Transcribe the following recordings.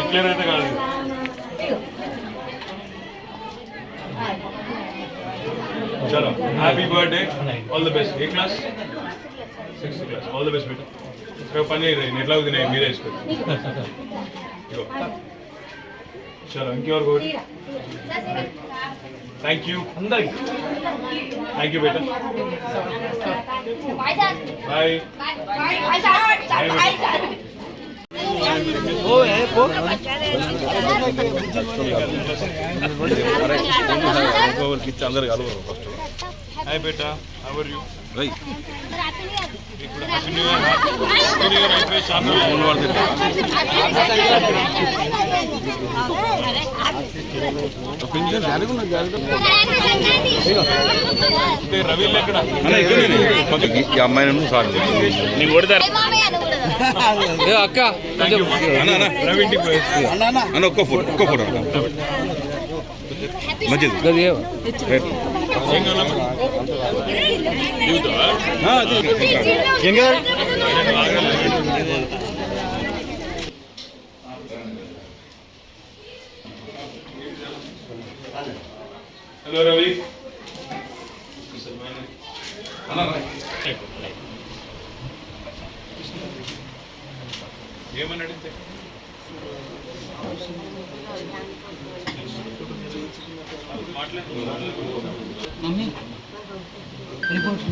Clear అయితే కాదు. చలో happy birthday, all the best. ఏ class? 6th class. All the best బేటా. రేపు పని ఎట్లా తినే మీరే వేసుకోండి. చలో ఇంకెవరు కోటి. థ్యాంక్ యూ అందరికి. థ్యాంక్ యూ బేటా. బాయ్. అందరు కలవరు ఫస్ట్. హాయ్ బేటా, హౌ ఆర్ యూ? రైట్. ఇప్పుడు happy new year. Happy new year అయిపోయి చాలా రవి ఎక్కడ అమ్మాయి సార్ నీకు కొడతారు అక్క రవి ఇంటికి పోయి అన్న ఒక్క ఫోటో మంచిది. హలో రవి. ఏమని అడిగితే మమ్మీ రిపోర్ట్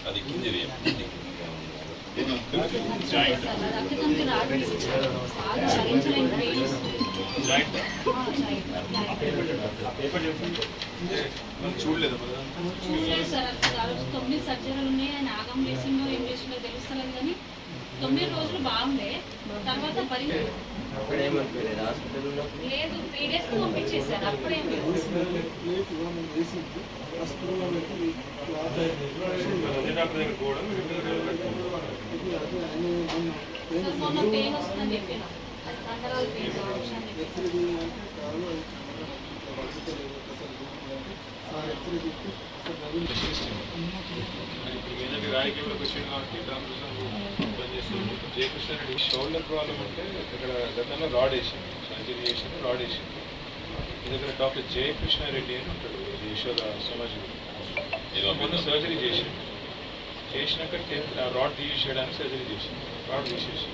అది ఇంజరీ చూడలేదు. 9 సర్జరీలు ఉన్నాయి. ఆయన ఆగం వేసిందో ఏం చేసిందో తెలుస్తలేదు కానీ 9 రోజులు బాగుండే. తర్వాత లేదు 3 days పంపించేశారు. అప్పుడేం లేదు. మొన్న పెయిన్ వస్తుందని చెప్పిన కండరాలు పెయిన్ రాయకీయంలోకి వచ్చింది కాబట్టి జయకృష్ణ రెడ్డి షోల్డర్ ప్రాబ్లం అంటే ఇక్కడ గతంలో రాడ్ వేసింది, సర్జరీ చేసింది, రాడ్ వేసింది. మీ దగ్గర డాక్టర్ జయకృష్ణ రెడ్డి అని ఉంటాడు, యశోద సమాజం. సర్జరీ చేసినాక రాడ్ తీసేయడానికి సర్జరీ చేసింది, రాడ్ తీసేసి